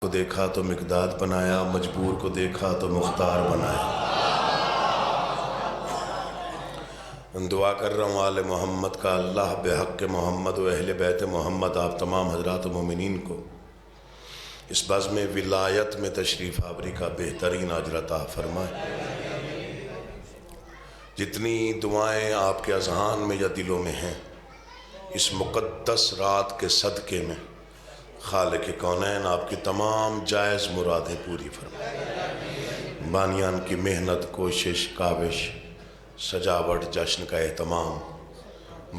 کو دیکھا تو مقداد بنایا، مجبور کو دیکھا تو مختار بنایا۔ دعا کر رہا ہوں آل محمد کا، اللہ بحق محمد و اہل بیت محمد آپ تمام حضرات مومنین کو اس بزم ولایت میں تشریف آوری کا بہترین اجر عطا فرمائے۔ جتنی دعائیں آپ کے اذہان میں یا دلوں میں ہیں، اس مقدس رات کے صدقے میں خالق کونین آپ کی تمام جائز مرادیں پوری فرمائے۔ بانیان کی محنت، کوشش، کاوش، سجاوٹ، جشن کا اہتمام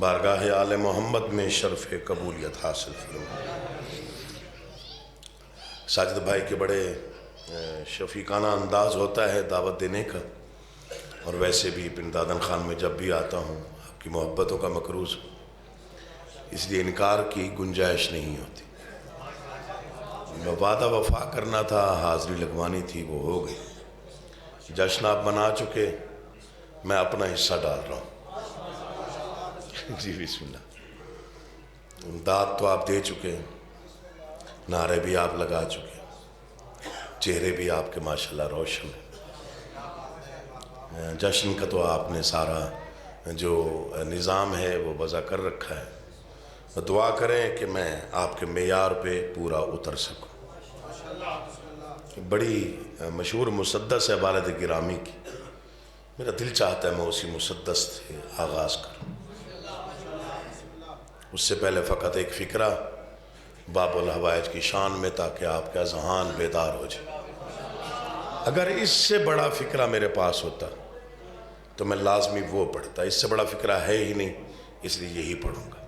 بارگاہ آل محمد میں شرف قبولیت حاصل فرمائے۔ ساجد بھائی کے بڑے شفیقانہ انداز ہوتا ہے دعوت دینے کا، اور ویسے بھی بن دادن خان میں جب بھی آتا ہوں آپ کی محبتوں کا مقروض ہوں، اس لیے انکار کی گنجائش نہیں ہوتی۔ وعدہ وفا کرنا تھا، حاضری لگوانی تھی، وہ ہو گئی۔ جشن آپ بنا چکے، میں اپنا حصہ ڈال رہا ہوں۔ جی بسم اللہ۔ داد تو آپ دے چکے، نعرے بھی آپ لگا چکے، چہرے بھی آپ کے ماشاءاللہ روشن ہیں۔ جشن کا تو آپ نے سارا جو نظام ہے وہ وضع کر رکھا ہے۔ دعا کریں کہ میں آپ کے معیار پہ پورا اتر سکوں۔ بڑی مشہور مسدس ہے والد گرامی کی، میرا دل چاہتا ہے میں اسی مسدس سے آغاز کروں۔ اس سے پہلے فقط ایک فکرہ باب الحوائج کی شان میں، تاکہ آپ کا ذہن بیدار ہو جائے۔ اگر اس سے بڑا فکرہ میرے پاس ہوتا تو میں لازمی وہ پڑھتا، اس سے بڑا فکرہ ہے ہی نہیں، اس لیے یہی پڑھوں گا۔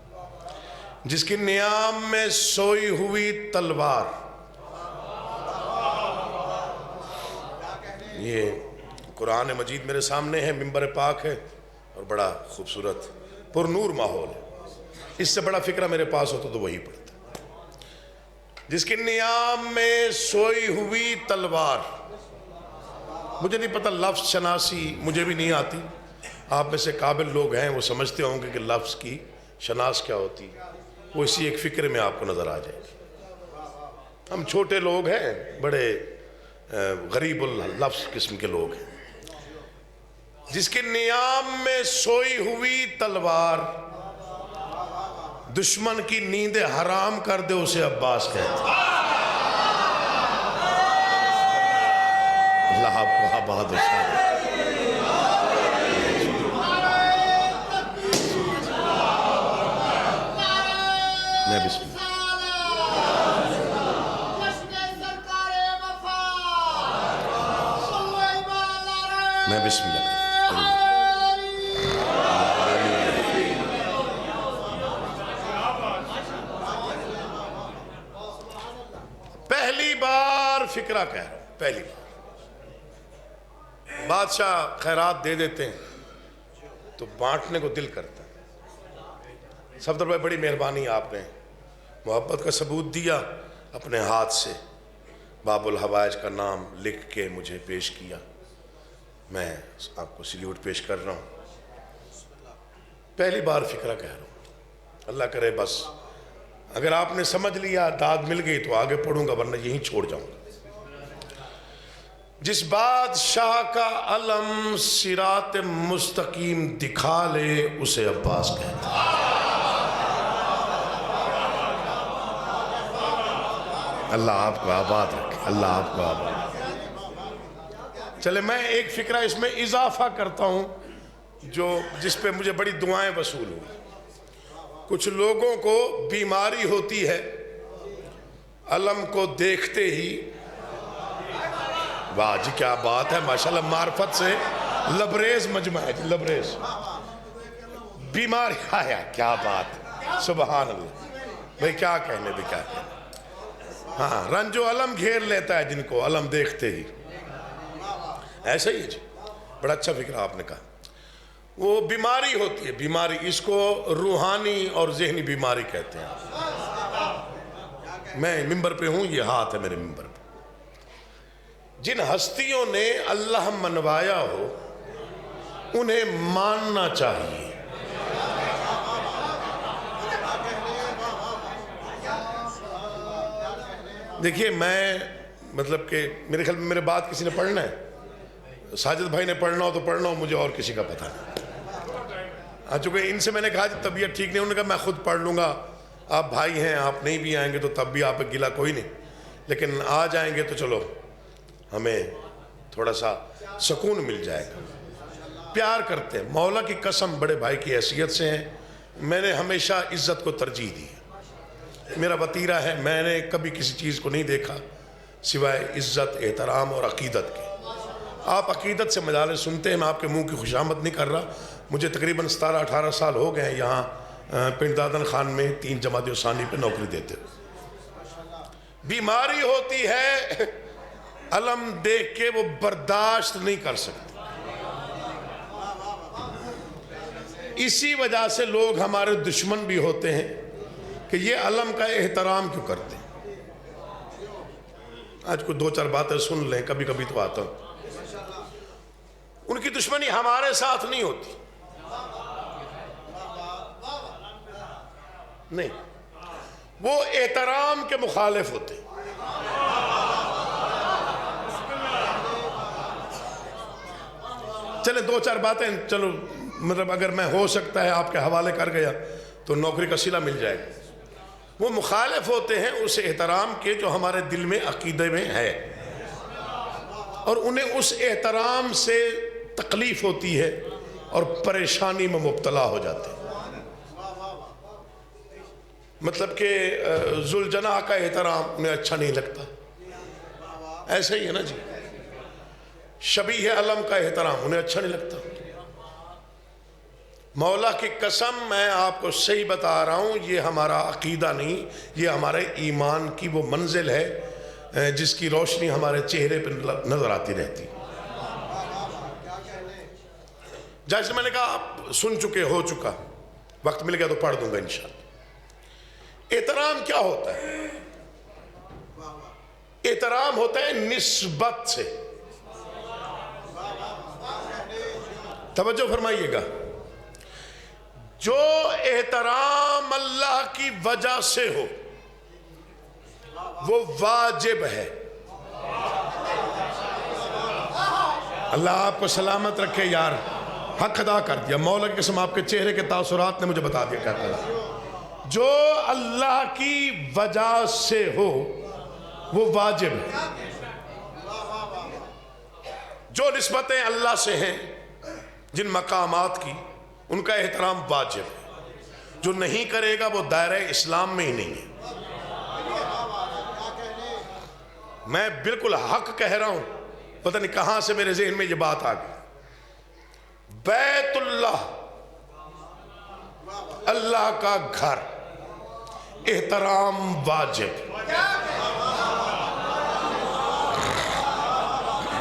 جس کی نیام میں سوئی ہوئی تلوار، یہ قرآن مجید میرے سامنے ہے، منبر پاک ہے اور بڑا خوبصورت پر نور ماحول ہے۔ اس سے بڑا فکرہ میرے پاس ہوتا تو وہی پڑھتا۔ جس کی نیام میں سوئی ہوئی تلوار، مجھے نہیں پتہ لفظ شناسی مجھے بھی نہیں آتی، آپ میں سے قابل لوگ ہیں وہ سمجھتے ہوں گے کہ لفظ کی شناس کیا ہوتی، وہ اسی ایک فکر میں آپ کو نظر آ جائے گی۔ ہم چھوٹے لوگ ہیں، بڑے غریب اللفظ قسم کے لوگ ہیں۔ جس کے نیام میں سوئی ہوئی تلوار، دشمن کی نیند حرام کر دے اسے عباس کہتے ہیں۔ اللہ آپ کو بہت شان۔ میں بسم اللہ میں بسم اللہ پہلی بار فکرہ کہہ رہا ہوں، پہلی بار۔ بادشاہ خیرات دے دیتے ہیں تو بانٹنے کو دل کرتا ہے۔ صفدر بھائی بڑی مہربانی، آپ نے محبت کا ثبوت دیا، اپنے ہاتھ سے باب الحوائج کا نام لکھ کے مجھے پیش کیا، میں آپ کو سلیوٹ پیش کر رہا ہوں۔ پہلی بار فکرہ کہہ رہا ہوں، اللہ کرے بس اگر آپ نے سمجھ لیا، داد مل گئی تو آگے پڑھوں گا، ورنہ یہیں چھوڑ جاؤں گا۔ جس بادشاہ کا علم صراط مستقیم دکھا لے اسے عباس کہتا ہے۔ اللہ آپ کو آباد رکھے، اللہ آپ کو آباد رکھے۔ چلے میں ایک فکرہ اس میں اضافہ کرتا ہوں جس پہ مجھے بڑی دعائیں وصول ہوئی۔ کچھ لوگوں کو بیماری ہوتی ہے علم کو دیکھتے ہی، واہ جی کیا بات ہے، ماشاءاللہ معرفت سے لبریز مجمع ہے جی، لبریز بیماری آیا، کیا بات، سبحان اللہ بھئی، کیا کہنے بھی کیا کہنے۔ ہاں، رنج و علم گھیر لیتا ہے جن کو علم دیکھتے ہی، ایسا ہی ہے جی، بڑا اچھا فکرہ آپ نے کہا۔ وہ بیماری ہوتی ہے، بیماری، اس کو روحانی اور ذہنی بیماری کہتے ہیں۔ میں ممبر پہ ہوں، یہ ہاتھ ہے میرے ممبر پہ۔ جن ہستیوں نے اللہ منوایا ہو انہیں ماننا چاہیے۔ دیکھیے میں مطلب کہ میرے خیال میں میرے بعد کسی نے پڑھنا ہے، ساجد بھائی نے پڑھنا ہو تو پڑھنا ہو، مجھے اور کسی کا پتہ نہیں. چونکہ ان سے میں نے کہا کہ طبیعت ٹھیک نہیں، انہوں نے کہا میں خود پڑھ لوں گا، آپ بھائی ہیں، آپ نہیں بھی آئیں گے تو تب بھی آپ کا گلہ کوئی نہیں، لیکن آ جائیں گے تو چلو ہمیں تھوڑا سا سکون مل جائے گا. پیار کرتے ہیں، مولا کی قسم بڑے بھائی کی حیثیت سے ہیں. میں نے ہمیشہ عزت کو ترجیح دی ہے، میرا وطیرہ ہے، میں نے کبھی کسی چیز کو نہیں دیکھا سوائے عزت، احترام اور عقیدت کے. آپ عقیدت سے مجالس سنتے ہیں، میں آپ کے منہ کی خوشامد نہیں کر رہا. مجھے تقریباً 17-18 سال ہو گئے ہیں یہاں پنڈ دادن خان میں 3 جماعت ثانی پہ نوکری دیتے. بیماری ہوتی ہے، علم دیکھ کے وہ برداشت نہیں کر سکتے. اسی وجہ سے لوگ ہمارے دشمن بھی ہوتے ہیں کہ یہ علم کا احترام کیوں کرتے ہیں. آج کوئی 2-4 باتیں سن لیں، کبھی کبھی تو آتا ہوں. ان کی دشمنی ہمارے ساتھ نہیں ہوتی، نہیں، وہ احترام کے مخالف ہوتے. چلے 2-4 باتیں، چلو مطلب اگر میں ہو سکتا ہے آپ کے حوالے کر گیا تو نوکری کا صلہ مل جائے گا. وہ مخالف ہوتے ہیں اس احترام کے جو ہمارے دل میں عقیدے میں ہے، اور انہیں اس احترام سے تکلیف ہوتی ہے اور پریشانی میں مبتلا ہو جاتے ہیں. مطلب کہ ذوالجناح کا احترام انہیں اچھا نہیں لگتا، ایسا ہی ہے نا جی. شبیہ علم کا احترام انہیں اچھا نہیں لگتا. مولا کی قسم میں آپ کو صحیح بتا رہا ہوں، یہ ہمارا عقیدہ نہیں، یہ ہمارے ایمان کی وہ منزل ہے جس کی روشنی ہمارے چہرے پہ نظر آتی رہتی. جیسے میں نے کہا آپ سن چکے، ہو چکا، وقت مل گیا تو پڑھ دوں گا انشاءاللہ. احترام کیا ہوتا ہے؟ احترام ہوتا ہے نسبت سے. توجہ فرمائیے گا، جو احترام اللہ کی وجہ سے ہو وہ واجب ہے. اللہ آپ کو سلامت رکھے یار، حق ادا کر دیا. مولا کی قسم آپ کے چہرے کے تاثرات نے مجھے بتا دیا کیا کہا. جو اللہ کی وجہ سے ہو وہ واجب ہے. جو نسبتیں اللہ سے ہیں، جن مقامات کی، ان کا احترام واجب ہے. جو نہیں کرے گا وہ دائرہ اسلام میں ہی نہیں ہے. میں بالکل حق کہہ رہا ہوں، پتہ نہیں کہاں سے میرے ذہن میں یہ بات آ گئی. بیت اللہ، اللہ کا گھر، احترام واجب.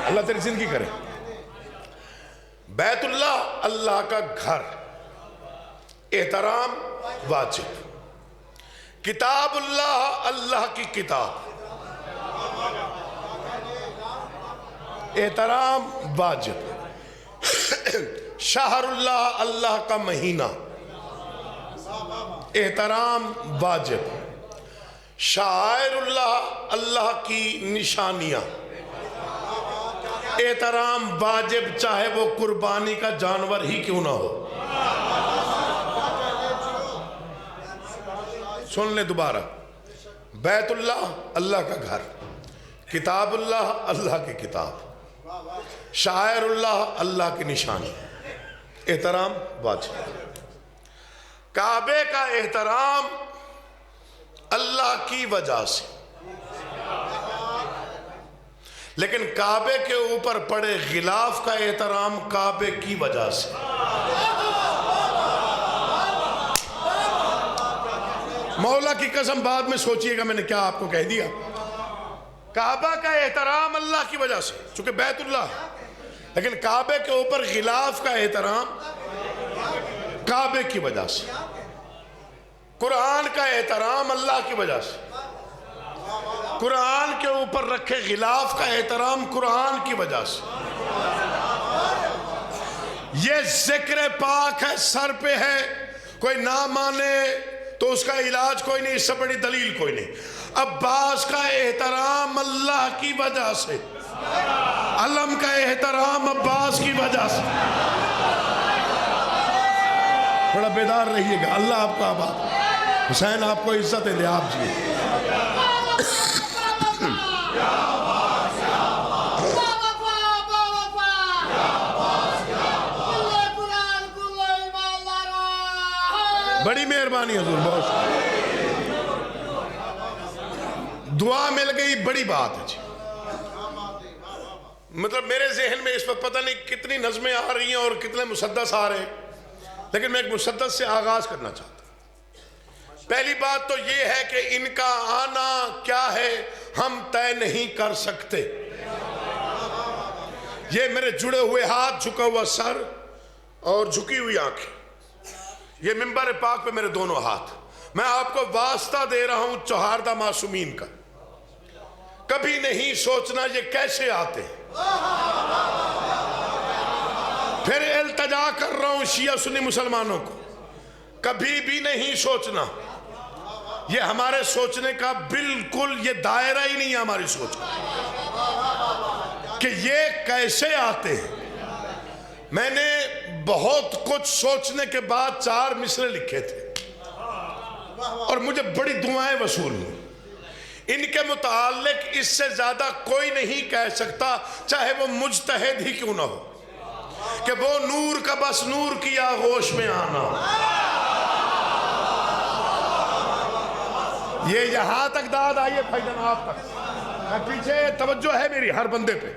اللہ تیری زندگی کرے. بیت اللہ، اللہ کا گھر، احترام واجب. کتاب اللہ، اللہ کی کتاب، احترام واجب. شہر اللہ، اللہ کا مہینہ، احترام واجب. شعائر اللہ، اللہ کی نشانیاں، احترام واجب، چاہے وہ قربانی کا جانور ہی کیوں نہ ہو. سن لیں دوبارہ، بیت اللہ، اللہ کا گھر، کتاب اللہ، اللہ کی کتاب، شاعر اللہ، اللہ کی نشانی، احترام واجب. کعبے کا احترام اللہ کی وجہ سے، لیکن کعبے کے اوپر پڑے غلاف کا احترام کعبے کی وجہ سے. مولا کی قسم بعد میں سوچئے گا میں نے کیا آپ کو کہہ دیا. کعبہ کا احترام اللہ کی وجہ سے، چونکہ بیت اللہ، لیکن کعبے کے اوپر غلاف کا احترام کعبے کی وجہ سے. قرآن کا احترام اللہ کی وجہ سے، قرآن کے اوپر رکھے غلاف کا احترام قرآن کی وجہ سے. یہ ذکر پاک ہے، سر پہ ہے، کوئی نہ مانے تو اس کا علاج کوئی نہیں، اس سے بڑی دلیل کوئی نہیں. عباس کا احترام اللہ کی وجہ سے، علم کا احترام عباس کی وجہ سے۔ بڑا بیدار رہیے گا، اللہ آپ کو آباد، حسین آپ کو عزت دے، آپ جی۔ بڑی مہربانی حضور، بہت دعا مل گئی، بڑی بات ہے جی۔ مطلب میرے ذہن میں اس وقت پتہ نہیں کتنی نظمیں آ رہی ہیں اور کتنے مسدس آ رہے ہیں، لیکن میں ایک مسدس سے آغاز کرنا چاہتا ہوں۔ پہلی بات تو یہ ہے کہ ان کا آنا کیا ہے ہم طے نہیں کر سکتے۔ یہ میرے جڑے ہوئے ہاتھ، جھکا ہوا سر اور جھکی ہوئی آنکھیں، یہ منبر پاک پہ میرے دونوں ہاتھ، میں آپ کو واسطہ دے رہا ہوں چوہاردہ معصومین کا، کبھی نہیں سوچنا یہ کیسے آتے ہیں۔ پھر التجا کر رہا ہوں شیعہ سنی مسلمانوں کو، کبھی بھی نہیں سوچنا، یہ ہمارے سوچنے کا بالکل یہ دائرہ ہی نہیں ہے ہماری سوچ کہ یہ کیسے آتے ہیں۔ میں نے بہت کچھ سوچنے کے بعد 4 مصرے لکھے تھے اور مجھے بڑی دعائیں وصول ہوئی۔ ان کے متعلق اس سے زیادہ کوئی نہیں کہہ سکتا، چاہے وہ مجتہد ہی کیوں نہ ہو، کہ وہ نور کا بس نور کی آغوش میں آنا۔ یہ یہاں تک داد آئیے بھائی جناب تک، میں پیچھے توجہ ہے میری ہر بندے پہ۔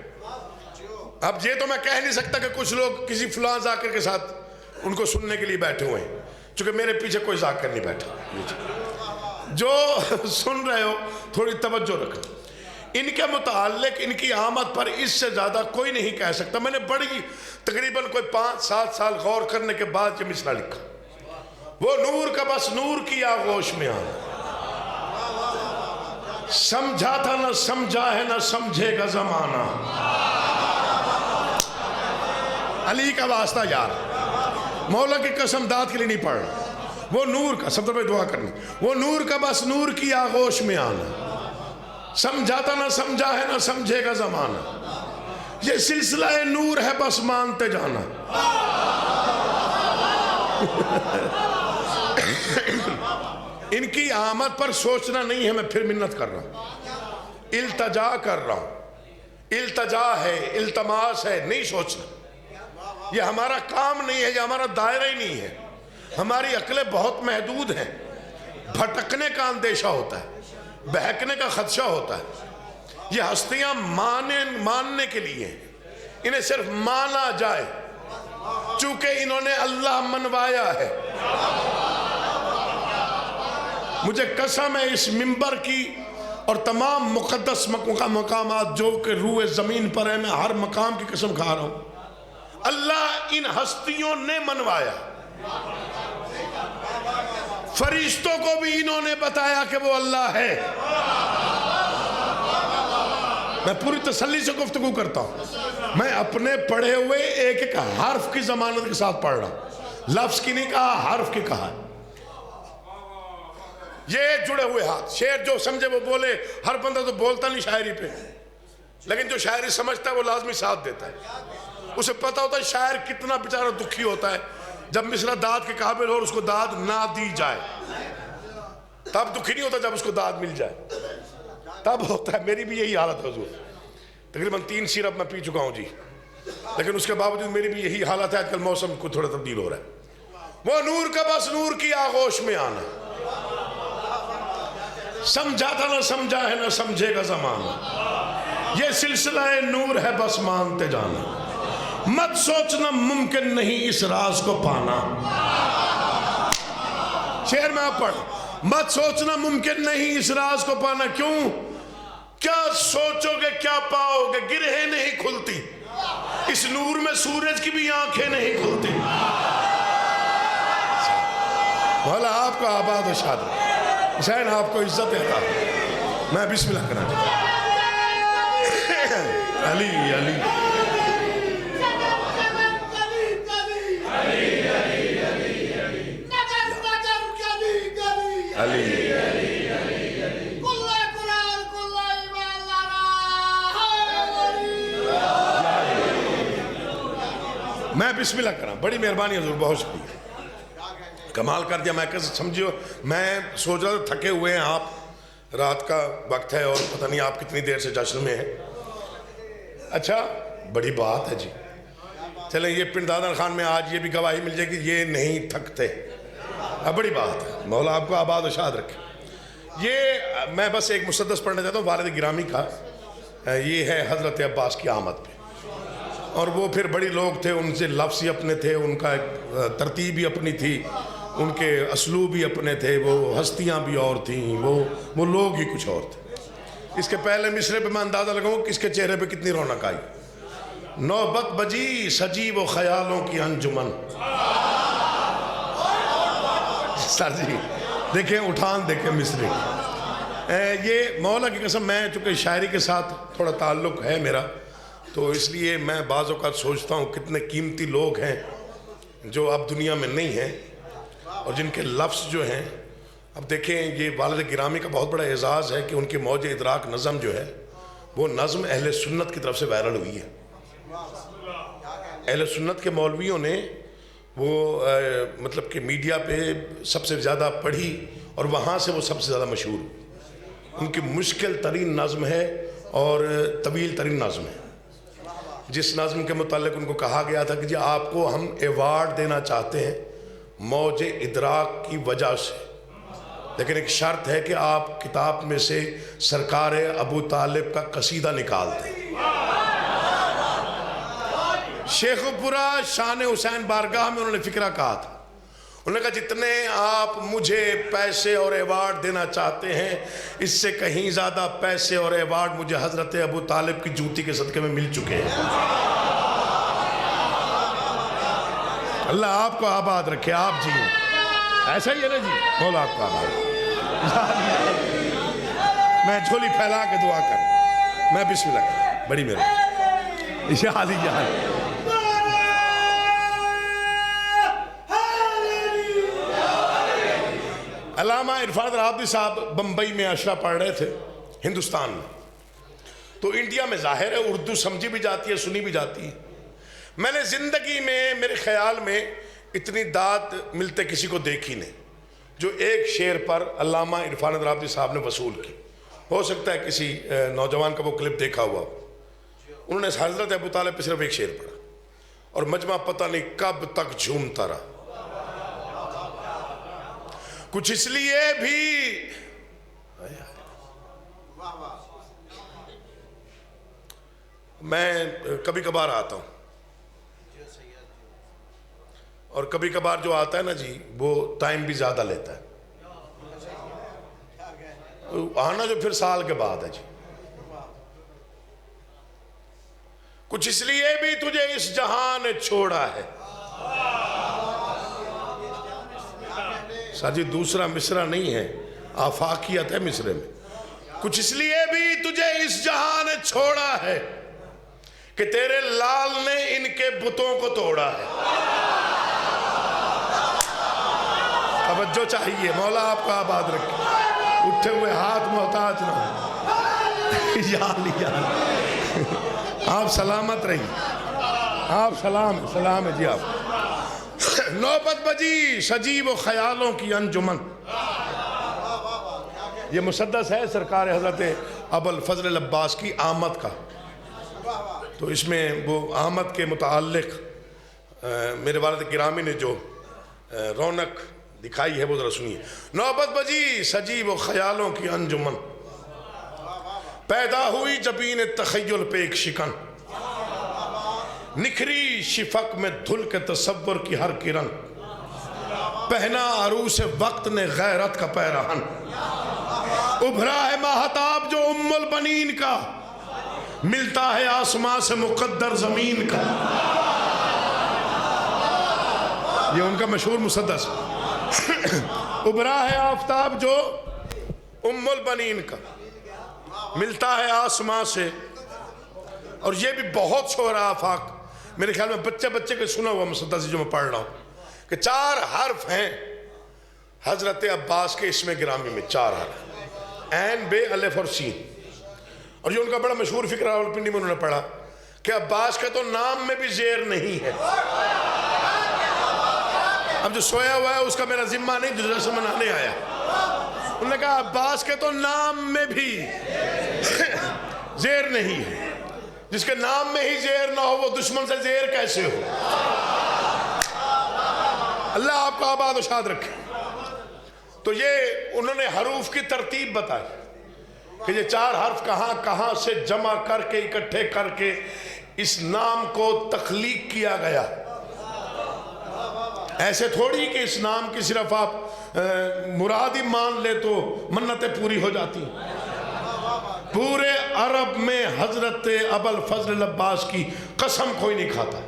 اب یہ تو میں کہہ نہیں سکتا کہ کچھ لوگ کسی فلاں ذاکر کے ساتھ ان کو سننے کے لیے بیٹھے ہوئے ہیں، چونکہ میرے پیچھے کوئی ذاکر نہیں بیٹھا۔ جو سن رہے ہو تھوڑی توجہ رکھو۔ ان کے متعلق ان کی آمد پر اس سے زیادہ کوئی نہیں کہہ سکتا۔ میں نے بڑی تقریباً کوئی 5-7 سال غور کرنے کے بعد یہ مصرع لکھا، وہ نور کا بس نور کی آغوش میں آنا۔ سمجھا تھا نہ سمجھا ہے نہ سمجھے گا زمانہ۔ علی کا واسطہ یار، مولا کی قسم داد کے لیے نہیں پڑھ رہا، وہ نور کا، سب طرف دعا کرنی، وہ نور کا بس نور کی آغوش میں آنا۔ سمجھا تھا نہ سمجھا ہے نہ سمجھے گا زمانہ، یہ سلسلہ نور ہے بس مانتے جانا۔ ان کی آمد پر سوچنا نہیں ہے، میں پھر منت کر رہا ہوں، التجا کر رہا ہوں، التجا ہے، التماس ہے، نہیں سوچنا۔ یہ ہمارا کام نہیں ہے، یہ ہمارا دائرہ ہی نہیں ہے، ہماری عقلیں بہت محدود ہیں، بھٹکنے کا اندیشہ ہوتا ہے، بہکنے کا خدشہ ہوتا ہے۔ یہ ہستیاں ماننے کے لیے ہیں، انہیں صرف مانا جائے، چونکہ انہوں نے اللہ منوایا ہے۔ مجھے قسم ہے اس منبر کی اور تمام مقدس مقامات جو کہ روح زمین پر ہے، میں ہر مقام کی قسم کھا رہا ہوں، اللہ ان ہستیوں نے منوایا۔ فرشتوں کو بھی انہوں نے بتایا کہ وہ اللہ ہے۔ میں پوری تسلی سے گفتگو کرتا ہوں، میں اپنے پڑھے ہوئے ایک ایک حرف کی ضمانت کے ساتھ پڑھ رہا ہوں، لفظ کی نہیں کہا، حرف کی کہا۔ یہ جڑے ہوئے ہاتھ، شعر جو سمجھے وہ بولے، ہر بندہ تو بولتا نہیں شاعری پہ، لیکن جو شاعری سمجھتا ہے وہ لازمی ساتھ دیتا ہے۔ اسے پتہ ہوتا ہے شاعر کتنا بیچارہ دکھی ہوتا ہے جب مصرع داد کے قابل ہو اور اس کو داد نہ دی جائے، تب دکھی نہیں ہوتا، جب اس کو داد مل جائے تب ہوتا ہے۔ میری بھی یہی حالت ہے حضور، تقریباً 3 سیرپ میں پی چکا ہوں جی، لیکن اس کے باوجود میری بھی یہی حالت ہے۔ آج کل موسم کو تھوڑا تبدیل ہو رہا ہے۔ وہ نور کا بس نور کی آغوش میں آنا، سمجھا تھا نہ سمجھا ہے نہ سمجھے گا زمانہ، یہ سلسلہ نور ہے بس مانتے جانا۔ مت سوچنا ممکن نہیں اس راز کو پانا۔ شعر میں آپ پڑھ، مت سوچنا ممکن نہیں اس راز کو پانا۔ کیوں؟ کیا سوچو گے کیا پاؤ گے، گرہیں نہیں کھلتی اس نور میں، سورج کی بھی آنکھیں نہیں کھلتی۔ مولا آپ کو آباد و شاد رکھے، حسین آپ کو عزت دیتا۔ میں بسم اللہ کرنا چاہتا ہوں۔ علی علی علی میں بسم اللہ کرا. بڑی مہربانی حضور, بہت شکریہ, کمال کر دیا. میں کیسے سمجھو, میں سوچ رہا تھا تھکے ہوئے ہیں آپ, رات کا وقت ہے اور پتہ نہیں آپ کتنی دیر سے جشن میں ہیں. اچھا بڑی بات ہے جی. چلیں یہ پنڈادر خان میں آج یہ بھی گواہی مل جائے کہ یہ نہیں تھکتے. بڑی بات ہے, مولا آپ کو آباد و شاد رکھے. یہ میں بس ایک مسدس پڑھنا چاہتا ہوں والد گرامی کا. یہ ہے حضرت عباس کی آمد پہ, اور وہ پھر بڑی لوگ تھے, ان سے لفظ ہی اپنے تھے, ان کا ترتیب ہی اپنی تھی, ان کے اسلوب بھی اپنے تھے, وہ ہستیاں بھی اور تھیں, وہ لوگ ہی کچھ اور تھے. اس کے پہلے مصرے پہ میں اندازہ لگاؤں کس کے چہرے پہ کتنی رونق آئی. نوبت بجی سجی و خیالوں کی انجمن. سر جی دیکھیں اٹھان دیکھیں مصرے. یہ مولا کی قسم, میں چونکہ شاعری کے ساتھ تھوڑا تعلق ہے میرا, تو اس لیے میں بعض اوقات سوچتا ہوں کتنے قیمتی لوگ ہیں جو اب دنیا میں نہیں ہیں, اور جن کے لفظ جو ہیں. اب دیکھیں یہ والد گرامی کا بہت بڑا اعزاز ہے کہ ان کی موج ادراک نظم جو ہے وہ نظم اہل سنت کی طرف سے وائرل ہوئی ہے. اہل سنت کے مولویوں نے وہ مطلب کہ میڈیا پہ سب سے زیادہ پڑھی, اور وہاں سے وہ سب سے زیادہ مشہور ہوئی. ان کی مشکل ترین نظم ہے اور طویل ترین نظم ہے, جس نظم کے متعلق ان کو کہا گیا تھا کہ جی آپ کو ہم ایوارڈ دینا چاہتے ہیں موج ادراک کی وجہ سے, لیکن ایک شرط ہے کہ آپ کتاب میں سے سرکار ابو طالب کا قصیدہ نکال دیں. شیخ پورا شان حسین بارگاہ میں انہوں نے فکرہ کہا تھا. انہوں نے کہا جتنے آپ مجھے پیسے اور ایوارڈ دینا چاہتے ہیں, اس سے کہیں زیادہ پیسے اور ایوارڈ مجھے حضرت ابو طالب کی جوتی کے صدقے میں مل چکے ہیں. اللہ آپ کو آباد رکھے, آپ جی ایسا ہی ہے نا جی, مولا آپ کو آباد. میں جھولی پھیلا کے دعا کر, میں بسم اللہ کر. بڑی مہربانی جہاں. علامہ عرفان رابطی صاحب بمبئی میں عشرہ پڑھ رہے تھے ہندوستان میں, تو انڈیا میں ظاہر ہے اردو سمجھی بھی جاتی ہے, سنی بھی جاتی ہے. میں نے زندگی میں میرے خیال میں اتنی داد ملتے کسی کو دیکھی نہیں جو ایک شعر پر علامہ عرفان رابطی صاحب نے وصول کی. ہو سکتا ہے کسی نوجوان کا وہ کلپ دیکھا ہوا, انہوں نے حضرت ابو طالب پہ صرف ایک شعر پڑھا اور مجمع پتہ نہیں کب تک جھومتا رہا. کچھ اس لیے بھی میں کبھی کبھار آتا ہوں, اور کبھی کبھار جو آتا ہے نا جی وہ ٹائم بھی زیادہ لیتا ہے. آنا جو پھر سال کے بعد ہے جی. کچھ اس لیے بھی تجھے اس جہاں نے چھوڑا ہے. سر جی دوسرا مصرع نہیں ہے, آفاقیت ہے مصرے میں. کچھ اس لیے بھی تجھے اس جہاں نے چھوڑا ہے کہ تیرے لال نے ان کے بتوں کو توڑا ہے. توجہ چاہیے, مولا آپ کا آباد رکھے. اٹھے ہوئے ہاتھ محتاج نہ ہو. یا آپ سلامت رہیے, آپ سلام ہے جی. آپ نوبت بجی سجیب و خیالوں کی انجمن. یہ مسدس ہے سرکار حضرت ابو الفضل العباس کی آمد کا, تو اس میں وہ آمد کے متعلق میرے والد گرامی نے جو رونق دکھائی ہے وہ ذرا سنیے. نوبت بجی سجیب و خیالوں کی انجمن, پیدا ہوئی جبین تخیل پہ ایک شکن, نکھری شفق میں دھل کے تصور کی ہر کرن, پہنا عروس وقت نے غیرت کا پیرہن, ابھرا ہے ماہتاب جو ام البنین کا, ملتا ہے آسمان سے مقدر زمین کا. یہ ان کا مشہور مسدس. ابھرا ہے آفتاب جو ام البنین کا, ملتا ہے آسمان سے. اور یہ بھی بہت شہرا آفاق, میرے خیال میں بچے کے سنا ہوا مسدس جو میں پڑھ رہا ہوں, کہ 4 حرف ہیں حضرت عباس کے اسم گرامی میں. 4 حرف, عین بے الف اور سین. اور یہ ان کا بڑا مشہور فکرہ راولپنڈی میں انہوں نے پڑھا کہ عباس کے تو نام میں بھی زیر نہیں ہے. اب جو سویا ہوا ہے اس کا میرا ذمہ نہیں، جو جشن منانے آیا. انہوں نے کہا عباس کے تو نام میں بھی زیر نہیں ہے. جس کے نام میں ہی زیر نہ ہو وہ دشمن سے زیر کیسے ہو؟ اللہ آپ کو آباد و شاد رکھے. تو یہ انہوں نے حروف کی ترتیب بتائی کہ یہ 4 حرف کہاں کہاں سے جمع کر کے اکٹھے کر کے اس نام کو تخلیق کیا گیا. ایسے تھوڑی کہ اس نام کی صرف آپ مراد ہی مان لے تو منتیں پوری ہو جاتی. پورے عرب میں حضرت ابوالفضل العباس کی قسم کوئی نہیں کھاتا.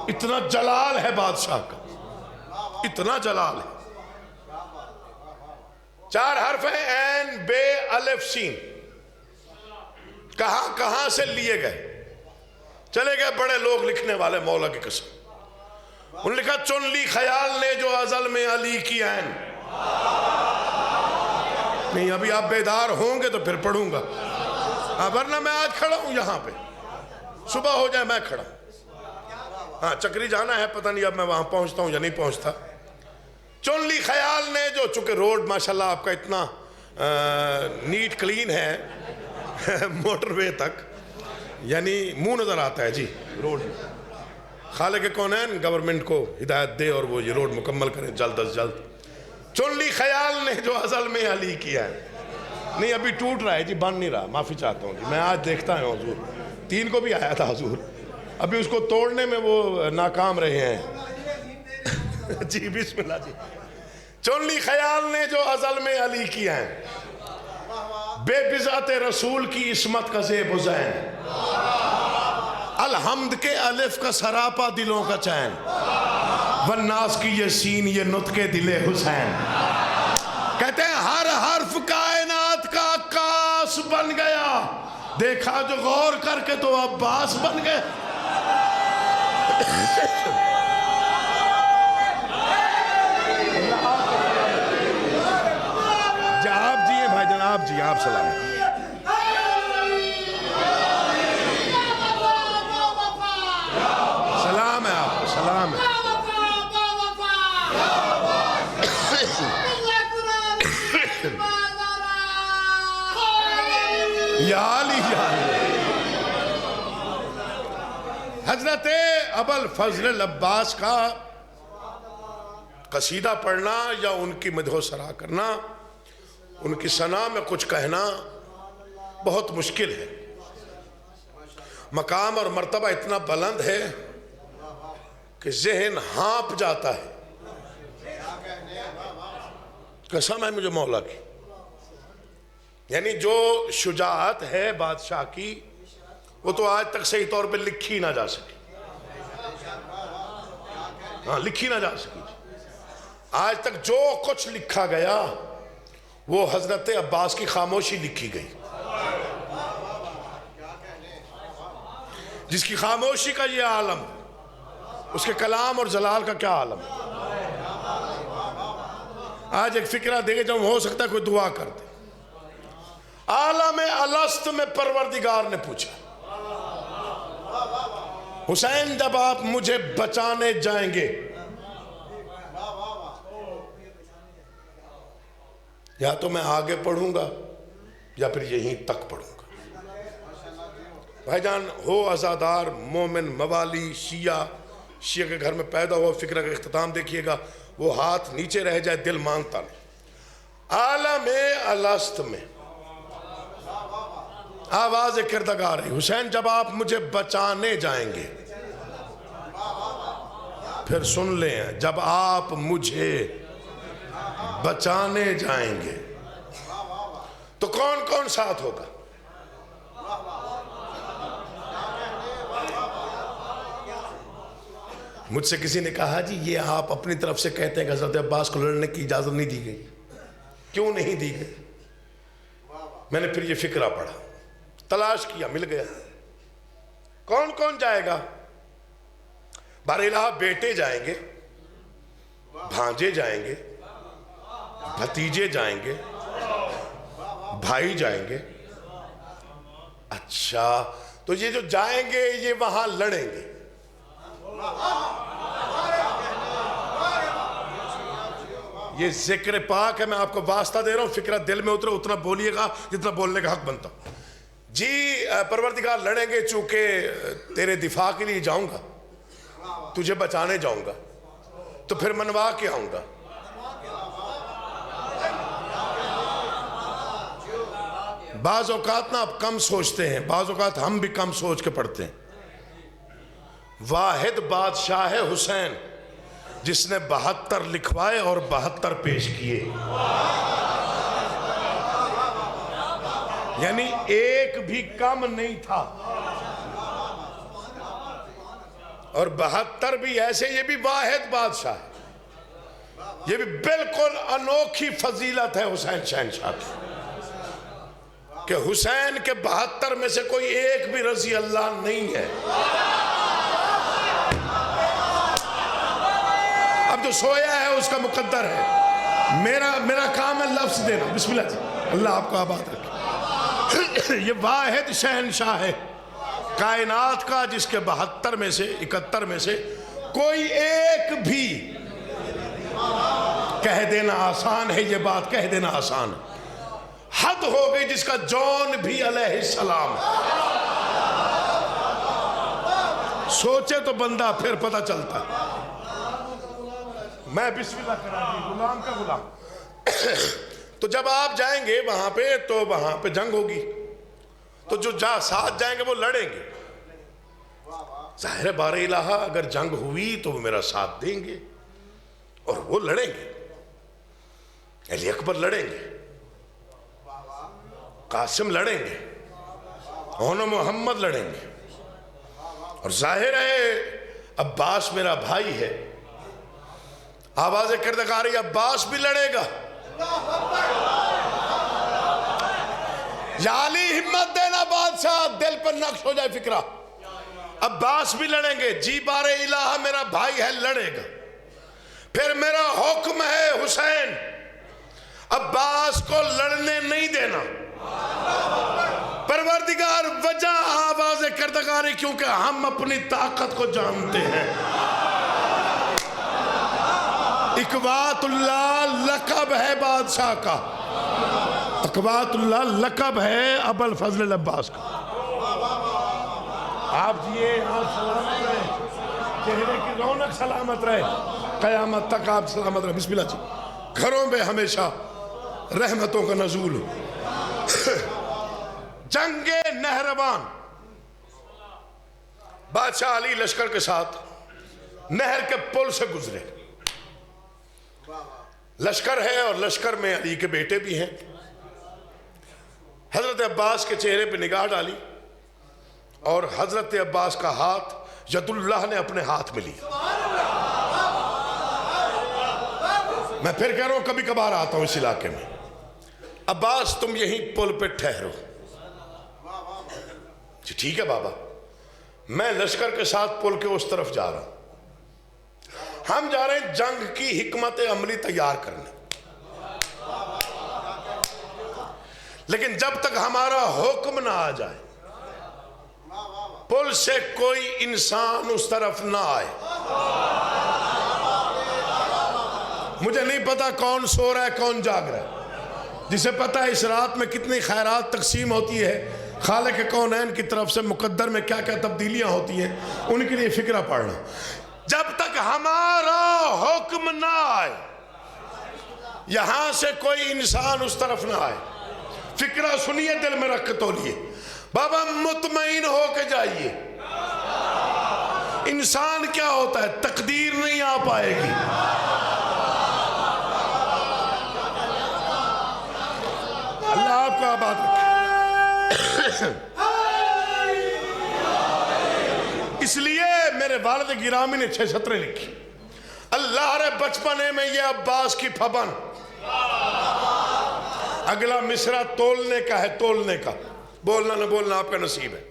اتنا جلال ہے بادشاہ کا، اتنا جلال ہے. 4 حرف ہیں، عین بے الف سین. کہاں کہاں سے لیے گئے؟ چلے گئے بڑے لوگ لکھنے والے، مولا کی قسم. انہوں نے لکھا چن لی خیال نے جو ازل میں علی کی عین. نہیں ابھی آپ بیدار ہوں گے تو پھر پڑھوں گا، ورنہ میں آج کھڑا ہوں یہاں پہ، صبح ہو جائے میں کھڑا. ہاں چکری جانا ہے، پتہ نہیں اب میں وہاں پہنچتا ہوں یا نہیں پہنچتا. چن لی خیال نے جو، چونکہ روڈ ماشاءاللہ آپ کا اتنا نیٹ کلین ہے موٹر وے تک، یعنی منہ نظر آتا ہے جی روڈ. خالق کونین گورنمنٹ کو ہدایت دے اور وہ یہ روڈ مکمل کریں جلد از جلد. چن لی خیال نے جو ازل میں علی کیا ہے. نہیں ابھی ٹوٹ رہا ہے جی، بن نہیں رہا، معافی چاہتا ہوں جی. میں آج دیکھتا ہوں حضور 3 کو بھی آیا تھا حضور، ابھی اس کو توڑنے میں وہ ناکام رہے ہیں. جی بسم اللہ جی. چن لی خیال نے جو ازل میں علی کیا ہے، بے بذات رسول کی عصمت کا زیب و زین. الحمد کے الف کا سراپا دلوں کا چین، والناس کی یہ سین یہ نطق دل حسین. کہتے ہیں ہر حرف کائنات کا عکاس بن گیا، دیکھا جو غور کر کے تو عباس بن گئے. آپ جی ہیں بھائی جناب جی، آپ سلام. سلام ہے آپ کو، سلام ہے. یا علی یا علی. حضرت ابوالفضل العباس کا قصیدہ پڑھنا یا ان کی مدح و ثنا کرنا، ان کی ثنا میں کچھ کہنا بہت مشکل ہے. مقام اور مرتبہ اتنا بلند ہے کہ ذہن ہانپ جاتا ہے. قسم ہے مجھے مولا کی. یعنی جو شجاعت ہے بادشاہ کی وہ تو آج تک صحیح طور پہ لکھی نہ جا سکی. ہاں لکھی نہ جا سکی. آج تک جو کچھ لکھا گیا وہ حضرت عباس کی خاموشی لکھی گئی. جس کی خاموشی کا یہ عالم، اس کے کلام اور جلال کا کیا عالم. آج ایک فکرہ دیکھے جب ہو سکتا ہے کوئی دعا کر دے. عالم الست میں پروردگار نے پوچھا، حسین جب آپ مجھے بچانے جائیں گے یا تو میں آگے پڑھوں گا یا پھر یہیں تک پڑھوں گا. بھائی جان ہو عزادار مومن موالی شیعہ کے گھر میں پیدا ہوا فکرہ کا اختتام دیکھیے گا، وہ ہاتھ نیچے رہ جائے دل مانگتا نہیں. عالم الست میں آواز کردگار ہے، حسین جب آپ مجھے بچانے جائیں گے، پھر سن لیں جب آپ مجھے بچانے جائیں گے تو کون کون ساتھ ہوگا. مجھ سے کسی نے کہا جی یہ آپ اپنی طرف سے کہتے ہیں کہ حضرت عباس کو لڑنے کی اجازت نہیں دی گئی. کیوں نہیں دی گئی؟ میں نے پھر یہ فکرہ پڑھا، تلاش کیا، مل گیا. کون کون جائے گا؟ بارالہ بیٹے جائیں گے، بھانجے جائیں گے، بھتیجے جائیں گے، بھائی جائیں گے. اچھا تو یہ جو جائیں گے یہ وہاں لڑیں گے. یہ ذکر پاک ہے, میں آپ کو واسطہ دے رہا ہوں, فکرہ دل میں اترے اتنا بولیے گا جتنا بولنے کا حق بنتا. جی پروردگار لڑیں گے چونکہ تیرے دفاع کے لیے جاؤں گا, تجھے بچانے جاؤں گا, تو پھر منوا کے آؤں گا. بعض اوقات نا آپ کم سوچتے ہیں, بعض اوقات ہم بھی کم سوچ کے پڑھتے ہیں. واحد بادشاہ ہے حسین جس نے 72 لکھوائے اور 72 پیش کیے. یعنی ایک بھی کم نہیں تھا, اور 72 بھی ایسے. یہ بھی واحد بادشاہ ہے, یہ بھی بالکل انوکھی فضیلت ہے حسین شہنشاہ کی, کہ حسین کے 72 میں سے کوئی ایک بھی رضی اللہ نہیں ہے. اب جو سویا ہے اس کا مقدر ہے, میرا کام ہے لفظ دینا. بسم اللہ جی, اللہ آپ کو آباد رکھے. یہ واحد شہنشاہ ہے کائنات کا جس کے 72 میں سے 71 میں سے کوئی ایک بھی. کہہ دینا آسان ہے, یہ بات کہہ دینا آسان ہے. حد ہو گئی جس کا جون بھی علیہ السلام. سوچے تو بندہ پھر پتہ چلتا ہے. میں بسم اللہ کرا دی, غلام کا غلام. تو جب آپ جائیں گے وہاں پہ تو وہاں پہ جنگ ہوگی, تو جو ساتھ جائیں گے وہ لڑیں گے. ظاہر ہے بار الہ اگر جنگ ہوئی تو وہ میرا ساتھ دیں گے اور وہ لڑیں گے. علی اکبر لڑیں گے, قاسم لڑیں گے, اون محمد لڑیں گے, اور ظاہر ہے عباس میرا بھائی ہے. آواز کردگاری عباس بھی لڑے گا. یا علی ہمت دینا بادشاہ, دل پر نقش ہو جائے فکرہ. عباس بھی لڑیں گے. جی بار الہ میرا بھائی ہے, لڑے گا. پھر میرا حکم ہے حسین عباس کو لڑنے نہیں دینا. پروردگار وجہ آواز کردگاری, کیونکہ ہم اپنی طاقت کو جانتے ہیں. اقوات اللہ لقب ہے بادشاہ کا, اقوات اللہ لقب ہے ابو الفضل العباس کا. آپ جیے, آپ سلامت رہے, چہرے کی رونق سلامت رہے, قیامت تک آپ سلامت رہے. بسم اللہ جی. گھروں میں ہمیشہ رحمتوں کا نزول ہو. جنگ نہروان, بادشاہ علی لشکر کے ساتھ نہر کے پل سے گزرے. لشکر ہے اور لشکر میں علی کے بیٹے بھی ہیں. حضرت عباس کے چہرے پہ نگاہ ڈالی اور حضرت عباس کا ہاتھ ید اللہ نے اپنے ہاتھ میں لیا. میں پھر کہہ رہا ہوں, کبھی کبھار آتا ہوں اس علاقے میں. عباس تم یہیں پل پہ ٹھہرو. جی ٹھیک ہے بابا. میں لشکر کے ساتھ پل کے اس طرف جا رہا ہوں. ہم جا رہے ہیں جنگ کی حکمت عملی تیار کرنے, لیکن جب تک ہمارا حکم نہ آ جائے, پل سے کوئی انسان اس طرف نہ آئے. مجھے نہیں پتا کون سو رہا ہے کون جاگ رہا ہے. جسے پتا ہے اس رات میں کتنی خیرات تقسیم ہوتی ہے, خالق کونین کی طرف سے مقدر میں کیا کیا تبدیلیاں ہوتی ہیں, ان کے لیے فکرہ پڑھنا. جب تک ہمارا حکم نہ آئے, یہاں سے کوئی انسان اس طرف نہ آئے. فکرہ سنیے, دل میں رکھ کے تولیے. بابا مطمئن ہو کے جائیے. انسان کیا ہوتا ہے, تقدیر نہیں آ پائے گی. اللہ آپ کو آباد رکھے. اس لیے میرے والد گرامی نے 6 سطریں لکھی. اللہ رے بچپنے میں یہ عباس کی پھبن. اگلا مصرع تولنے کا ہے, تولنے کا, بولنا نہ بولنا آپ کا نصیب ہے.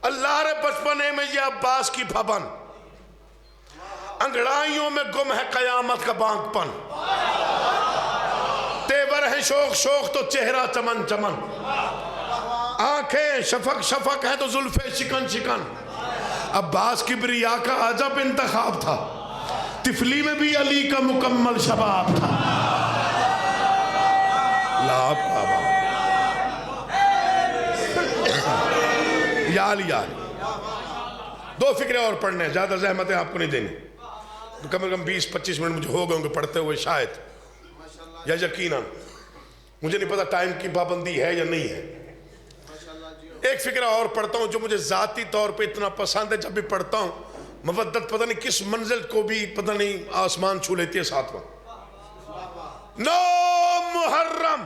اللہ رے بچپنے میں یہ عباس کی پھبن, انگڑائیوں میں گم ہے قیامت کا بانک پن. تیور ہے شوق شوق تو چہرہ چمن چمن, آنکھ آنکھیں شفق شفق ہے تو زلفیں شکن شکن. عباس کبریا کا عجب انتخاب تھا، طفلی میں بھی علی کا مکمل شباب تھا. اللہ آپ کا آباد. یا علی. دو فکریں اور پڑھنے ہیں، زیادہ زحمتیں آپ کو نہیں دینی. کم از کم 20-25 منٹ مجھے ہو گئے ہوں گے پڑھتے ہوئے شاید، یا یقیناً مجھے نہیں پتا ٹائم کی پابندی ہے یا نہیں ہے. ایک فکرہ اور پڑھتا ہوں جو مجھے ذاتی طور پہ اتنا پسند ہے، جب بھی پڑھتا ہوں مودت پتہ نہیں کس منزل کو بھی پتہ نہیں آسمان چھو لیتی ہے. ساتواں 9 محرم،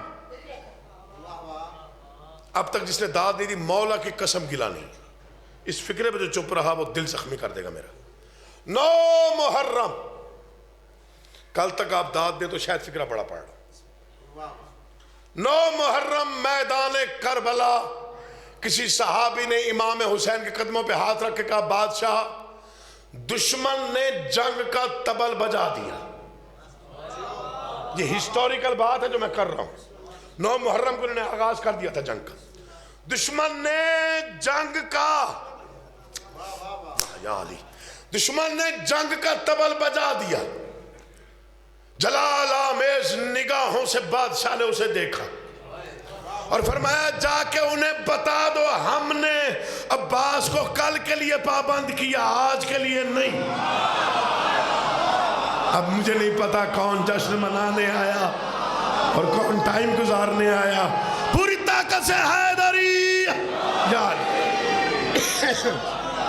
اب تک جس نے داد نہیں دی مولا کی قسم گلا نہیں. اس فکرے پہ جو چپ رہا وہ دل زخمی کر دے گا میرا. 9 محرم، کل تک آپ داد دیں تو شاید فکرہ بڑا پڑ رہا. 9 محرم میدان کربلا، کسی صحابی نے امام حسین کے قدموں پہ ہاتھ رکھ کے کہا بادشاہ دشمن نے جنگ کا طبل بجا دیا. یہ ہسٹوریکل بات ہے جو میں کر رہا ہوں. 9 محرم کو انہوں نے آغاز کر دیا تھا جنگ کا. دشمن نے جنگ کا، یا علی، دشمن نے جنگ کا طبل بجا دیا. جلال آمیز نگاہوں سے بادشاہ نے اسے دیکھا اور فرمایا جا کے انہیں بتا دو ہم نے عباس کو کل کے لیے پابند کیا، آج کے لیے نہیں. اب مجھے نہیں پتا کون جشن منانے آیا اور کون ٹائم گزارنے آیا. پوری طاقت سے حیدری یا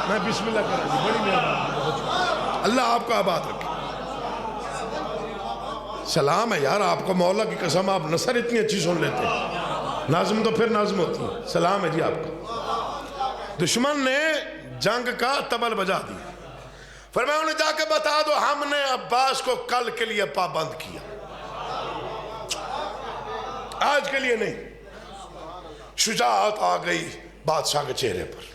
میں بسم اللہ کر رہا ہوں. بڑی مہربانی، اللہ آپ کو آباد رکھے. سلام ہے یار آپ کو، مولا کی قسم آپ نثر اتنی اچھی سن لیتے ہیں. نازم تو پھر نازم ہوتی ہے. سلام ہے جی آپ کو. دشمن نے جنگ کا طبل بجا دیا. فرمایا انہیں جا کے بتا دو ہم نے عباس کو کل کے لیے پابند کیا، آج کے لیے نہیں. شجاعت آ گئی بادشاہ کے چہرے پر.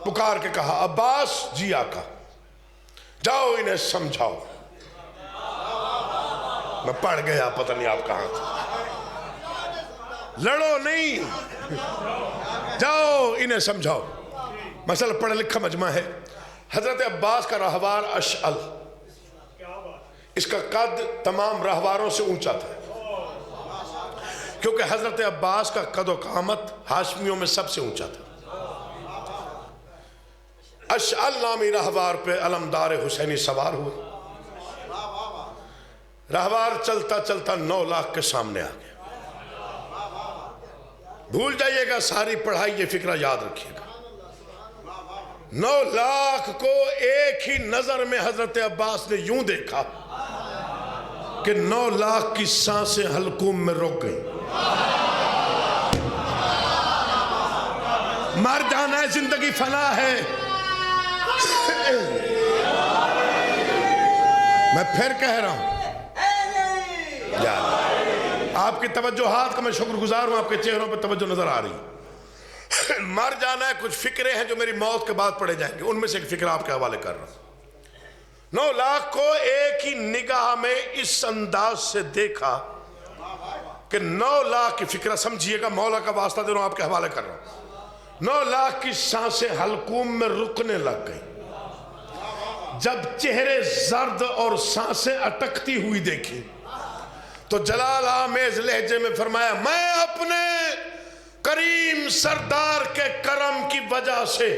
پکار کے کہا عباس جی آقا جاؤ انہیں سمجھاؤ. میں پڑھ گیا پتہ نہیں آپ کہاں تھے. لڑو نہیں، جاؤ انہیں سمجھاؤ. مسئلہ پڑھا لکھا مجمع ہے. حضرت عباس کا رہوار اشعل، اس کا قد تمام رہواروں سے اونچا تھا کیونکہ حضرت عباس کا قد و قامت ہاشمیوں میں سب سے اونچا تھا. اشعل نامی رہوار پہ علمدار حسینی سوار ہوئے. رہوار چلتا چلتا 9 لاکھ کے سامنے آ گیا. بھول جائیے گا ساری پڑھائی، یہ فکرہ یاد رکھیے گا. 9 لاکھ کو ایک ہی نظر میں حضرت عباس نے یوں دیکھا کہ 9 لاکھ کی سانسیں حلقوم میں رک گئی. مر جانا ہے، زندگی فنا ہے. میں پھر کہہ رہا ہوں آپ کی توجہات کا میں شکر گزار ہوں، آپ کے چہروں پہ توجہ نظر آ رہی. مر جانا ہے، کچھ فکرے ہیں جو میری موت کے بعد پڑھے جائیں گے، ان میں سے ایک فکرہ آپ کے حوالے کر رہا ہوں. 9 لاکھ کو ایک ہی نگاہ میں اس انداز سے دیکھا کہ 9 لاکھ کی فکرہ سمجھیے گا، مولا کا واسطہ دے رہا ہوں آپ کے حوالے کر رہا ہوں. 9 لاکھ کی سانسیں حلقوم میں رکنے لگ گئی. جب چہرے زرد اور سانسیں اٹکتی ہوئی دیکھی تو جلال آمیز لہجے میں فرمایا میں اپنے کریم سردار کے کرم کی وجہ سے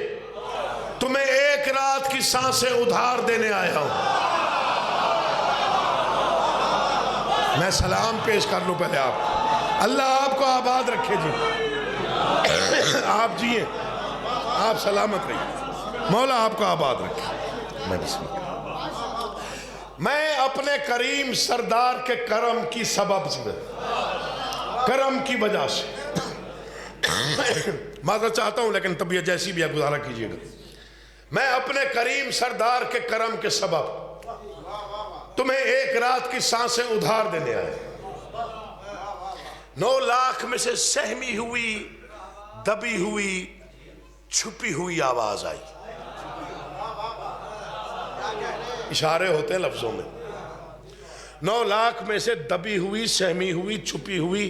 تمہیں ایک رات کی سانسیں ادھار دینے آیا ہوں. میں سلام پیش کر لوں پہلے آپ کو. اللہ آپ کو آباد رکھے جی. آپ جیئے، آپ سلامت رہیے، مولا آپ کو آباد رکھے. میں اپنے کریم سردار کے کرم کی سبب سے، کرم کی وجہ سے معذرت چاہتا ہوں لیکن طبیعت جیسی بھی ہے گزارا کیجئے گا. میں اپنے کریم سردار کے کرم کے سبب تمہیں ایک رات کی سانسیں ادھار دینے آئے. 9 لاکھ میں سے سہمی ہوئی، دبی ہوئی، چھپی ہوئی آواز آئی. اشارے ہوتے ہیں لفظوں میں. 9 لاکھ میں سے دبی ہوئی، سہمی ہوئی، چھپی ہوئی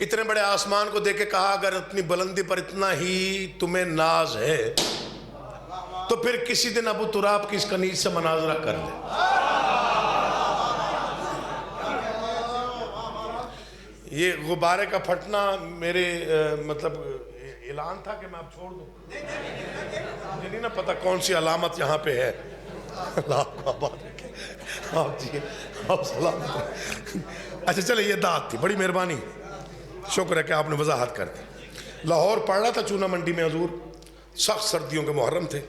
اتنے بڑے آسمان کو دیکھ کے کہا اگر اتنی بلندی پر اتنا ہی تمہیں ناز ہے تو پھر کسی دن ابو تراب کی اس کنیز سے مناظرہ کر لے. یہ غبارے کا پھٹنا میرے مطلب اعلان تھا کہ میں اب چھوڑ دوں. مجھے نہیں نا پتا کون سی علامت یہاں پہ ہے. اللہ آپ کو آباد رکھے. آپ جی آپ سلامت رکھے. اچھا چلے یہ دعوت تھی, بڑی مہربانی, شکر ہے کہ آپ نے وضاحت کر دی. لاہور پڑھ رہا تھا چونا منڈی میں حضور, سخت سردیوں کے محرم تھے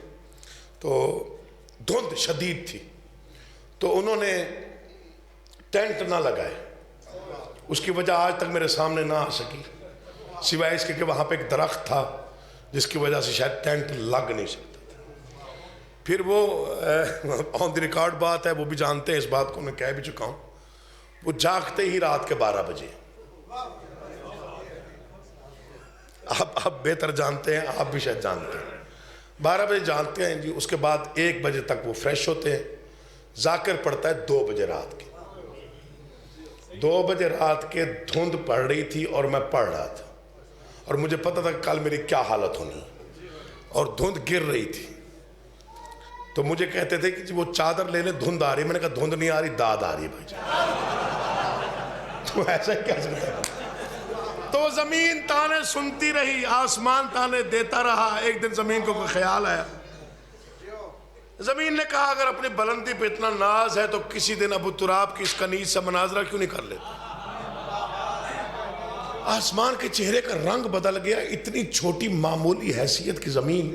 تو دھند شدید تھی, تو انہوں نے ٹینٹ نہ لگائے. اس کی وجہ آج تک میرے سامنے نہ آ سکی سوائے اس کے کہ وہاں پہ ایک درخت تھا جس کی وجہ سے شاید ٹینٹ لگ نہیں سکتا تھا. پھر وہ آن دی ریکارڈ بات ہے, وہ بھی جانتے ہیں اس بات کو, میں کہہ بھی چکا ہوں, وہ جاگتے ہی رات کے 12 بجے. آپ بہتر جانتے ہیں, آپ بھی شاید جانتے ہیں, 12 بجے جانتے ہیں جی. اس کے بعد 1 بجے تک وہ فریش ہوتے ہیں. ذاکر پڑھتا ہے 2 بجے رات کے. 2 بجے رات کے دھند پڑ رہی تھی اور میں پڑھ رہا تھا, اور مجھے پتا تھا کہ کل میری کیا حالت ہونی, اور دھند گر رہی تھی. تو مجھے کہتے تھے کہ جی وہ چادر لے لے, دھند آ رہی. میں نے کہا دھند نہیں آ رہی, داد آ رہی ہے بھائی جان. تو ایسا ہی کیا سکتا ہے. تو زمین تانے سنتی رہی, آسمان تانے دیتا رہا. ایک دن زمین کو کوئی خیال آیا. زمین نے کہا اگر اپنی بلندی پہ اتنا ناز ہے تو کسی دن ابو تراب کی اس کنیز سے مناظرہ کیوں نہیں کر لیتے. آسمان کے چہرے کا رنگ بدل گیا. اتنی چھوٹی معمولی حیثیت کی زمین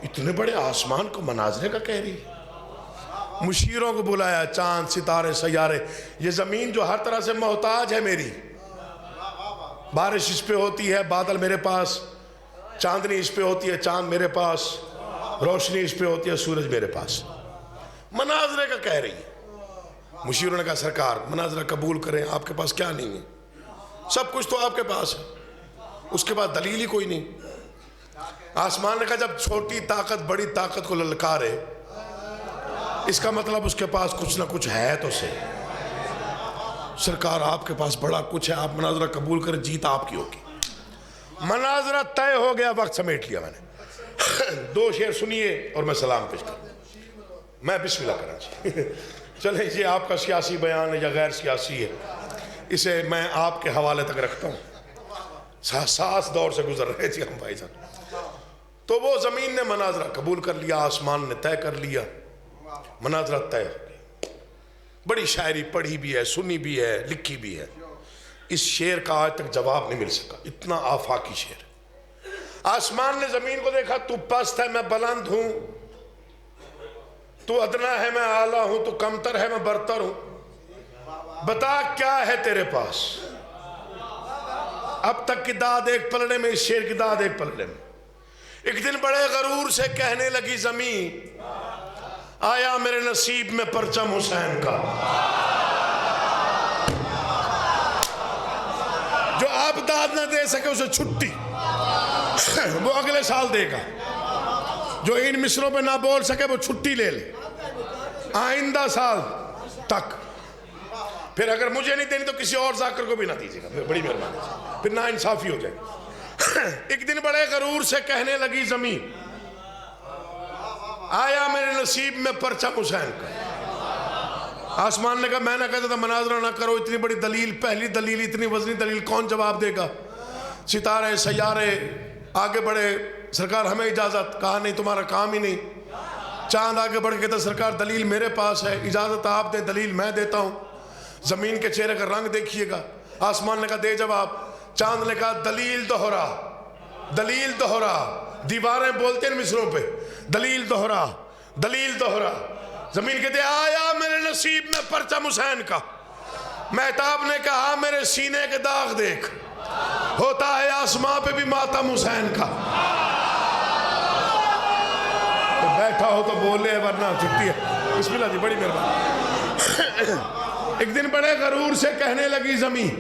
اتنے بڑے آسمان کو مناظرے کا کہہ رہی ہے. مشیروں کو بلایا, چاند ستارے سیارے, یہ زمین جو ہر طرح سے محتاج ہے میری, بارش اس پہ ہوتی ہے, بادل میرے پاس, چاندنی اس پہ ہوتی ہے, چاند میرے پاس, روشنی اس پہ ہوتی ہے, سورج میرے پاس, مناظرے کا کہہ رہی ہے. مشیروں نے کہا سرکار مناظرہ قبول کریں, آپ کے پاس کیا نہیں ہے, سب کچھ تو آپ کے پاس ہے. اس کے بعد دلیل ہی کوئی نہیں. آسمان نے کہا جب چھوٹی طاقت بڑی طاقت کو للکارے, اس کا مطلب اس کے پاس کچھ نہ کچھ ہے تو سے. سرکار آپ کے پاس بڑا کچھ ہے, آپ مناظرہ قبول کریں, جیت آپ کی ہوگی. مناظرہ طے ہو گیا, وقت سمیٹ لیا میں نے. 2 شعر سنیے اور میں سلام پیش کروں. میں بسم اللہ کرنا چاہیے. چلیں یہ آپ کا سیاسی بیان ہے یا غیر سیاسی ہے, اسے میں آپ کے حوالے تک رکھتا ہوں. حساس دور سے گزر رہے تھے ہم بھائی صاحب. تو وہ زمین نے مناظرہ قبول کر لیا, آسمان نے طے کر لیا, مناظرہ طے ہو گیا. بڑی شاعری پڑھی بھی ہے, سنی بھی ہے, لکھی بھی ہے. اس شعر کا آج تک جواب نہیں مل سکا, اتنا آفاقی شعر. آسمان نے زمین کو دیکھا, تو پست ہے میں بلند ہوں, تو ادنا ہے میں اعلیٰ ہوں, تو کمتر ہے میں برتر ہوں, بتا کیا ہے تیرے پاس. اب تک کی داد ایک پلڑے میں, اس شعر کی داد ایک پلڑے میں. ایک دن بڑے غرور سے کہنے لگی زمین, آیا میرے نصیب میں پرچم حسین کا. جو آپ داد نہ دے سکے اسے چھٹی وہ اگلے سال دے گا. جو ان مصروں پہ نہ بول سکے وہ چھٹی لے لے آئندہ سال تک. پھر اگر مجھے نہیں دینی تو کسی اور ذاکر کو بھی نہ دیجیے گا, بڑی مہربانی, پھر نا انصافی ہو جائے. ایک دن بڑے غرور سے کہنے لگی زمین, آیا میرے نصیب میں پرچم حسین کا. آسمان نے کہا میں نہ کہتا تھا مناظرہ نہ کرو, اتنی بڑی دلیل, پہلی دلیل, اتنی وزنی دلیل کون جواب دے گا. ستارے سیارے آگے بڑھے, سرکار ہمیں اجازت, کہا نہیں تمہارا کام ہی نہیں. چاند آگے بڑھ کے کہتا سرکار دلیل میرے پاس ہے, اجازت آپ دیں, دلیل میں دیتا ہوں. زمین کے چہرے کا رنگ دیکھیے گا. آسمان نے کہا دے جواب. چاند نے کہا دلیل دوہرا, دلیل دوہرا. دیواریں بولتے ہیں مصروں پہ, دلیل دوہرا, دلیل دوہرا. زمین کہتے آیا میرے نصیب میں پرچم حسین کا. مہتاب نے کہا میرے سینے کے داغ دیکھ, ہوتا ہے آسمان پہ بھی ماتم حسین کا. تو بیٹھا ہو تو بولے ورنہ چھٹی ہے. بسم اللہ جی, بڑی مہربانی. ایک دن بڑے غرور سے کہنے لگی زمین,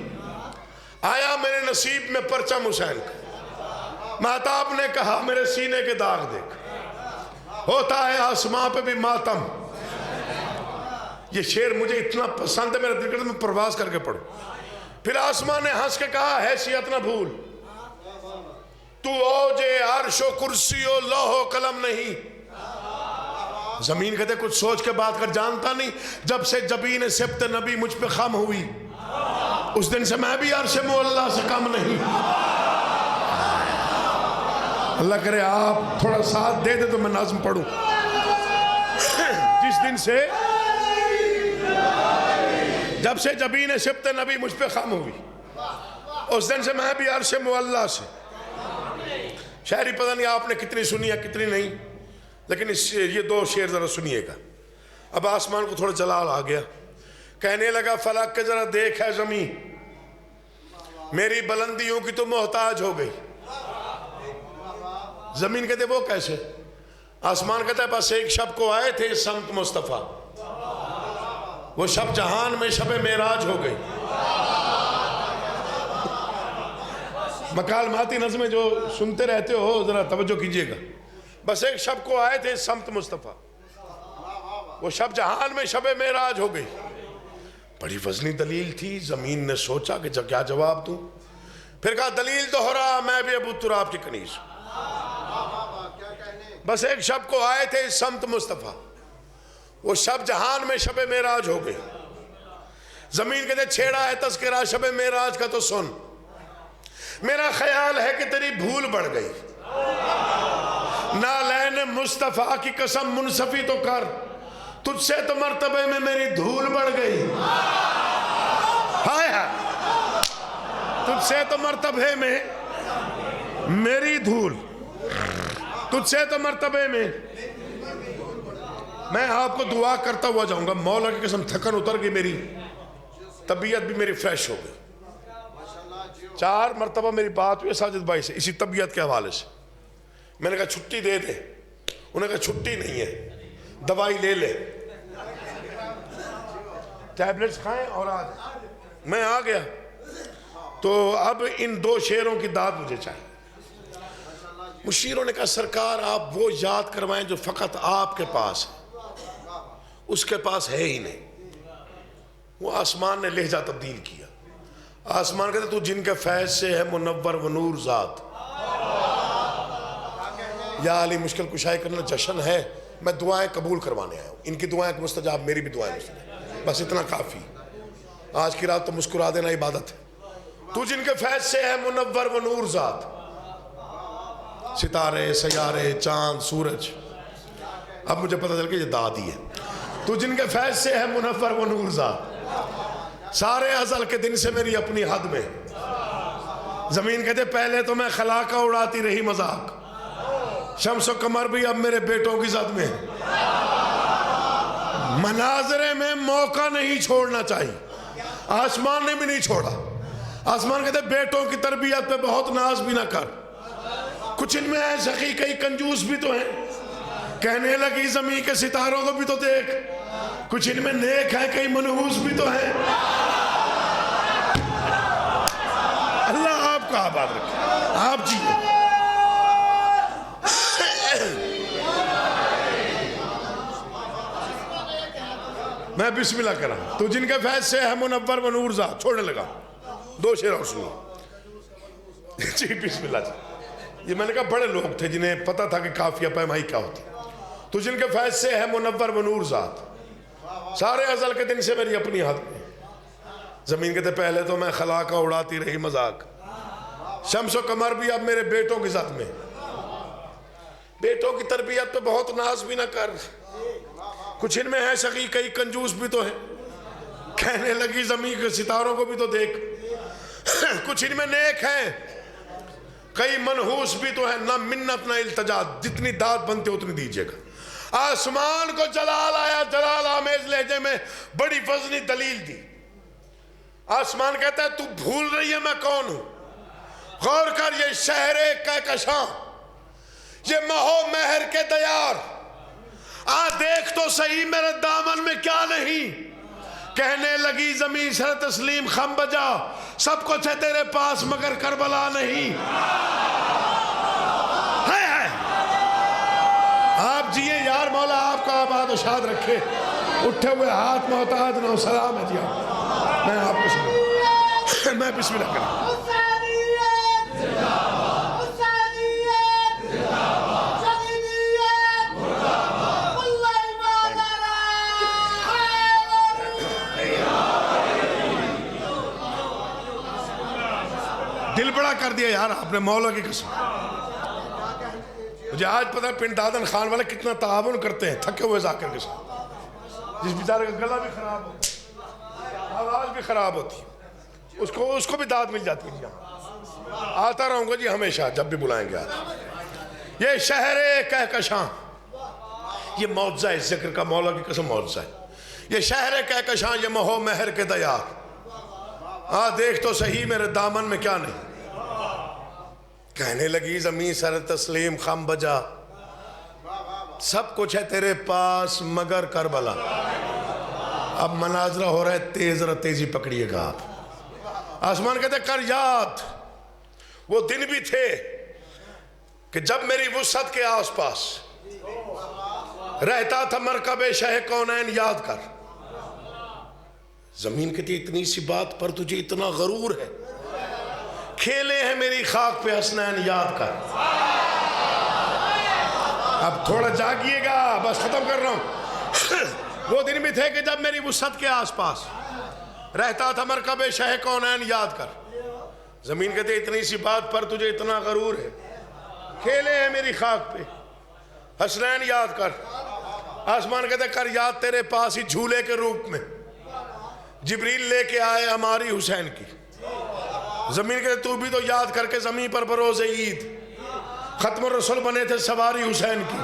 آیا میرے نصیب میں پرچم حسین کا. مہتاب نے کہا میرے سینے کے داغ دیکھ, ہوتا ہے آسمان پہ بھی ماتم. یہ شعر مجھے اتنا پسند ہے, میرا دل کرتا ہے میں پرواز کر کے پڑھوں. پھر آسمان نے ہنس کے کہا حیثیت نہ بھول، تو اوجے عرش و کرسی و لوح و قلم نہیں۔ زمین کہتے کچھ سوچ کے بات کر، جانتا نہیں جب سے جبین سبت نبی مجھ پہ خم ہوئی اس دن سے میں بھی عرش معلیٰ سے کم نہیں۔ اللہ کرے آپ تھوڑا ساتھ دے دے تو میں نظم پڑھوں۔ جس دن سے جب سے جبین سبت نبی مجھ پہ خم ہوئی اس دن سے میں بھی عرش معلیٰ سے۔ شاعری پتہ نہیں آپ نے کتنی سنی ہے کتنی نہیں، لیکن یہ دو شعر ذرا سنیے گا۔ اب آسمان کو تھوڑا جلال آ گیا، کہنے لگا فلک کے ذرا دیکھ ہے زمین میری بلندیوں کی تو محتاج ہو گئی۔ زمین کہتے وہ کیسے؟ آسمان کہتا ہے بس ایک شب کو آئے تھے سمت مصطفیٰ، وہ شب جہان میں شب معراج ہو گئی۔ مکالماتی نظمیں جو سنتے رہتے ہو ذرا توجہ کیجئے گا۔ بس ایک شب کو آئے تھے سمت مصطفیٰ، وہ شب جہان میں شب معراج ہو گئی۔ بڑی وزنی دلیل تھی، زمین نے سوچا کہ کیا جواب دوں، پھر کہا دلیل دوہرا میں بھی ابو تراب کی کنیز۔ بس ایک شب کو آئے تھے سمت مصطفیٰ، وہ شب جہان میں شب معراج ہو گئی۔ زمین کہتے چھیڑا ہے تذکرہ شب معراج کا تو سن، میرا خیال ہے کہ تیری بھول بڑھ گئی، نالین مصطفیٰ کی قسم منصفی تو کر، تجھ سے تو مرتبے میں میری دھول بڑھ گئی۔ ہائے ہائے، تجھ سے تو مرتبے میں میری دھول، تجھ سے تو مرتبے میں آپ کو دعا کرتا ہوا جاؤں گا، مولا کی قسم تھکن اتر گئی میری، طبیعت بھی میری فریش ہو گئی۔ 4 مرتبہ میری بات ہوئی ساجد بھائی سے اسی طبیعت کے حوالے سے۔ میں نے کہا چھٹی دے دے، انہوں نے کہا چھٹی نہیں ہے، دوائی لے لے، ٹیبلٹس کھائیں اور آ جائیں۔ میں آ گیا تو اب ان 2 شعروں کی داد مجھے چاہیے۔ مشیروں نے کہا سرکار آپ وہ یاد کروائیں جو فقط آپ کے پاس ہے، اس کے پاس ہے ہی نہیں۔ وہ آسمان نے لہجہ تبدیل کیا۔ آسمان کہتے تو جن کے فیض سے ہے منور و نور ذات، یا علی مشکل کشائی کرنا جشن ہے، میں دعائیں قبول کروانے آیا ہوں، ان کی دعائیں مستجاب، میری بھی دعائیں مستجاب، بس اتنا کافی۔ آج کی رات تو مسکرا دینا عبادت ہے۔ تو جن کے فیض سے ہے منور و نور ذات، ستارے سیارے چاند سورج، اب مجھے پتہ چل کہ یہ دادی ہے۔ تو جن کے فیض سے ہے منور و نور ذات، سارے ازل کے دن سے میری اپنی حد میں۔ زمین کہتے پہلے تو میں خلا کا اڑاتی رہی مذاق، شمس و قمر بھی اب میرے بیٹوں کی زد میں۔ مناظرے میں موقع نہیں چھوڑنا چاہیے، آسمان نے بھی نہیں چھوڑا۔ آسمان کہتے بیٹوں کی تربیت پہ بہت ناز بھی نہ کر، کچھ ان میں ہے سخی کئی کنجوس بھی تو ہیں، کہنے لگی زمین کے ستاروں کو بھی تو دیکھ، کچھ ان میں نیک ہیں کئی منحوس بھی تو ہیں۔ اللہ آپ کا آباد رکھے، آپ جی میں بسم اللہ کرا۔ تو جن کے فیض سے ہے منور و نور ذات، چھوڑنے لگا 2 شعر اور سنو جی بسم اللہ جی۔ یہ میں نے کہا بڑے لوگ تھے جنہیں پتہ تھا کہ قافیہ پیمائی کیا ہوتی۔ تو جن کے فیض سے ہے منور و نور ذات، سارے ازل کے دن سے میری اپنی حد میں۔ زمین کہتے پہلے تو میں خلا کا اڑاتی رہی مذاق، شمس و قمر بھی اب میرے بیٹوں کی زد میں۔ بیٹوں کی تربیت پہ بہت ناز بھی نہ کر، کچھ ان میں ہے سخی کئی کنجوس بھی تو ہیں، کہنے لگی زمین کے ستاروں کو بھی تو دیکھ، کچھ ان میں نیک ہیں کئی منحوس بھی تو ہیں، نہ منت نہ التجا، جتنی داد بنتے اتنی دیجئے گا۔ آسمان کو جلال آیا، جلال آمیز لہجے میں بڑی وزنی دلیل دی۔ آسمان کہتا ہے تو بھول رہی ہے میں کون ہوں، غور کر یہ شہر کہکشاں، یہ مہو مہر کے دیار، آ دیکھ تو صحیح میرے دامن میں کیا نہیں۔ کہنے لگی زمین سر تسلیم خم بجا، سب کچھ ہے تیرے پاس مگر کربلا نہیں۔ آپ جیے یار، مولا آپ کا آباد و شاد رکھے۔ اٹھے ہوئے ہاتھ محتاج نہ ہو، سلام ہے جی آپ، میں آپ کو سلام۔ میں بسم اللہ کروں. دل بڑا کر دیا یار آپ نے مولا کی قسم. مجھے آج پتہ ہے پنڈ دادن خان والے کتنا تعاون کرتے ہیں تھکے ہوئے ذاکر کے ساتھ. جس بیچارے کا گلا بھی خراب ہوتا، آواز بھی خراب ہوتی، اس کو بھی داد مل جاتی ہے. آتا رہوں گا جی ہمیشہ جب بھی بلائیں گے. آج یہ شہر کہکشاں، یہ معجزہ ہے ذکر کا، مولا کی قسم معجزہ ہے. یہ شہر کہکشاں، یہ مہو مہر کے دیار. دیکھ تو صحیح میرے دامن میں کیا نہیں. کہنے لگی زمین سر تسلیم خم بجا، سب کچھ ہے تیرے پاس مگر کربلا. اب مناظرہ ہو رہا ہے تیز، ذرا تیزی پکڑیے گا آپ. آسمان کہتے کر یاد وہ دن بھی تھے کہ جب میری وسعت کے آس پاس رہتا تھا مرکب شہ کونین. یاد کر. زمین کہتی اتنی سی بات پر تجھے اتنا غرور ہے، کھیلے ہیں میری خاک پہ حسنین. یاد کر. اب تھوڑا جاگیے گا، بس ختم کر رہا ہوں. وہ دن بھی تھے کہ جب میری وسعت کے آس پاس رہتا تھا مرکب شہ کونین. یاد کر. زمین کہتے اتنی سی بات پر تجھے اتنا غرور ہے، کھیلے ہیں میری خاک پہ حسنین. یاد کر. آسمان کہتے کر یاد تیرے پاس ہی جھولے کے روپ میں جبریل لے کے آئے ہماری حسین کی. زمین کہتے تو بھی تو یاد کر کے زمین پر بروز عید ختم الرسول بنے تھے سواری حسین کی.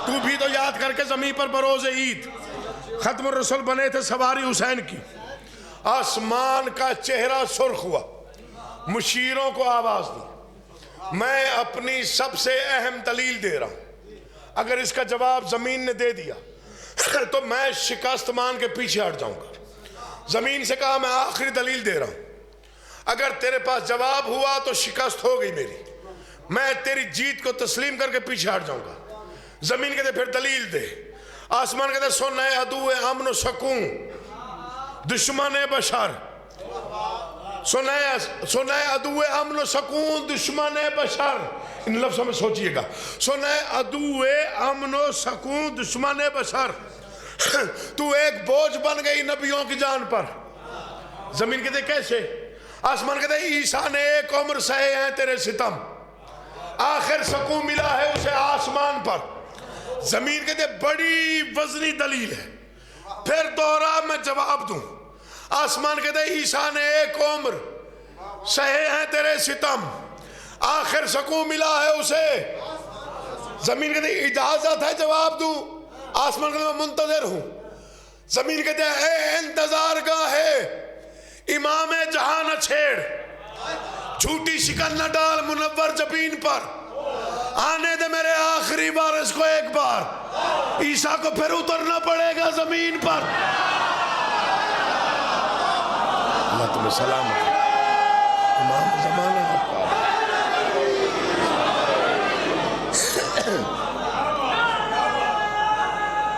تو بھی تو یاد کر کے زمین پر بروز عید ختم الرسول بنے تھے سواری حسین کی. آسمان کا چہرہ سرخ ہوا، مشیروں کو آواز دی. میں اپنی سب سے اہم دلیل دے رہا ہوں، اگر اس کا جواب زمین نے دے دیا تو میں شکست مان کے پیچھے ہٹ جاؤں گا. زمین سے کہا میں آخری دلیل دے رہا ہوں، اگر تیرے پاس جواب ہوا تو شکست ہو گئی میری، میں تیری جیت کو تسلیم کر کے پیچھے ہٹ جاؤں گا. زمین کہتے پھر دلیل دے. آسمان کہتے سن اے عدو امن و سکون دشمن بشر. سن اے عدو امن و سکون دشمن بشر. ان لفظوں میں سوچئے گا. سن اے عدو امن و سکون دشمن بشر. تو ایک بوجھ بن گئی نبیوں کی جان پر. زمین کہتے کیسے؟ آسمان کہتے عیسیٰ نے ایک عمر سہے ہیں تیرے ستم، آخر سکون ملا ہے اسے آسمان پر. زمین کہتے بڑی وزنی دلیل ہے. پھر دوہرا میں جواب دوں. آسمان کہتے عیسیٰ نے ایک عمر سہے ہیں تیرے ستم، آخر سکون ملا ہے اسے. زمین کہتے اجازت ہے جواب دوں. آسمان کہتے میں منتظر ہوں. زمین کہتے اے انتظار گاہ ہے امام جہاں نہ چھیڑ، جھوٹی شکن نہ ڈال منور جبین پر. آنے دے میرے آخری وارث کو ایک بار، عیسیٰ کو پھر اترنا پڑے گا زمین پر. اللہ تمہیں سلامت ہے. امام زمانہ آپ کا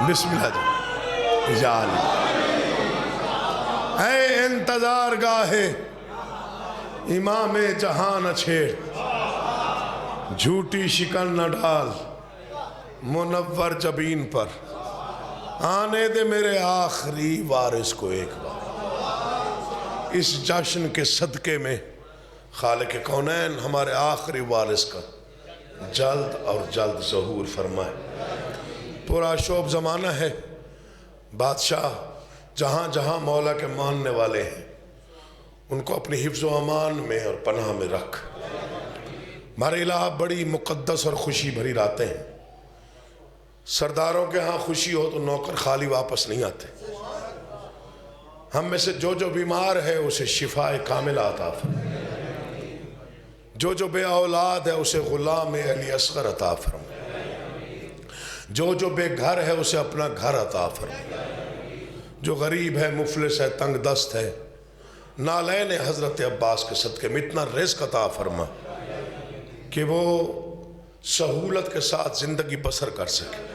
بسم اللہ جی. یا علی اے انتظار گاہے امام جہاں نہ چھیڑ، جھوٹی شکن نہ ڈال منور جبین پر. آنے دے میرے آخری وارث کو ایک بار. اس جشن کے صدقے میں خالق کونین ہمارے آخری وارث کا جلد اور جلد ظہور فرمائے. پورا شوب زمانہ ہے. بادشاہ جہاں جہاں مولا کے ماننے والے ہیں ان کو اپنی حفظ و امان میں اور پناہ میں رکھ. ہمارے علاقہ بڑی مقدس اور خوشی بھری راتیں ہیں. سرداروں کے ہاں خوشی ہو تو نوکر خالی واپس نہیں آتے. ہم میں سے جو بیمار ہے اسے شفا کامل عطا فرمائے. جو بے اولاد ہے اسے غلام علی اصغر عطا فرمائے. جو بے گھر ہے اسے اپنا گھر عطا فرمائے. جو غریب ہے مفلس ہے تنگ دست ہے نالین حضرت عباس کے صدقے میں اتنا رزق عطا فرما کہ وہ سہولت کے ساتھ زندگی بسر کر سکے.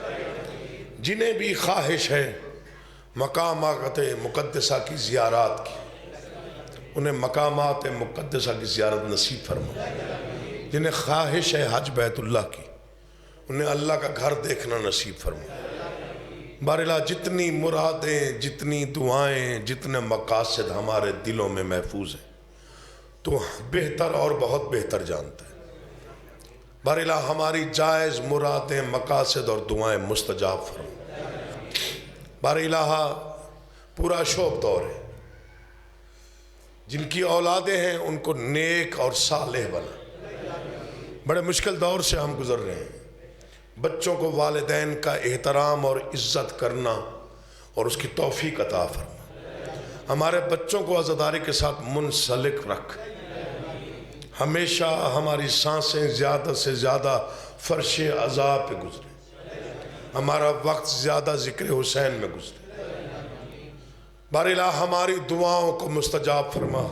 جنہیں بھی خواہش ہے مقامات مقدسہ کی زیارات کی انہیں مقامات مقدسہ کی زیارت نصیب فرما، جنہیں خواہش ہے حج بیت اللہ کی انہیں اللہ کا گھر دیکھنا نصیب فرما۔ باراللہ جتنی مرادیں، جتنی دعائیں، جتنے مقاصد ہمارے دلوں میں محفوظ ہیں تو بہتر اور بہت بہتر جانتا ہے۔ باراللہ ہماری جائز مرادیں، مقاصد اور دعائیں مستجاب فرما۔ باراللہ پورا شوق دور ہے، جن کی اولادیں ہیں ان کو نیک اور صالح بنا۔ بڑے مشکل دور سے ہم گزر رہے ہیں، بچوں کو والدین کا احترام اور عزت کرنا اور اس کی توفیق عطا فرما۔ ہمارے بچوں کو عزاداری کے ساتھ منسلک رکھ، ہمیشہ ہماری سانسیں زیادہ سے زیادہ فرش عزا پہ گزرے، ہمارا وقت زیادہ ذکر حسین میں گزرے۔ باراللہ ہماری دعاؤں کو مستجاب فرما۔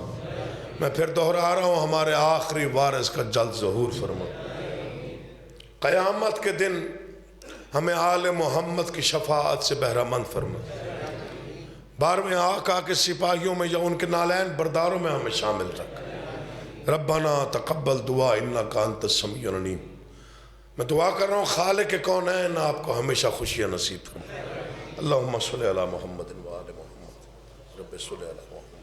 میں پھر دہرا رہا ہوں، ہمارے آخری وارث کا جلد ظہور فرما۔ قیامت کے دن ہمیں آل محمد کی شفاعت سے بہرہ مند فرما۔ 12ویں آقا کے سپاہیوں میں یا ان کے نالین برداروں میں ہمیں شامل رکھ۔ ربنا تقبل دعا انک انت السمیع العلیم۔ میں دعا کر رہا ہوں خالق کونین آپ کو ہمیشہ خوشیاں نصیب فرما۔ اللہم صلی علی محمد و آل محمد، رب صلی علی محمد۔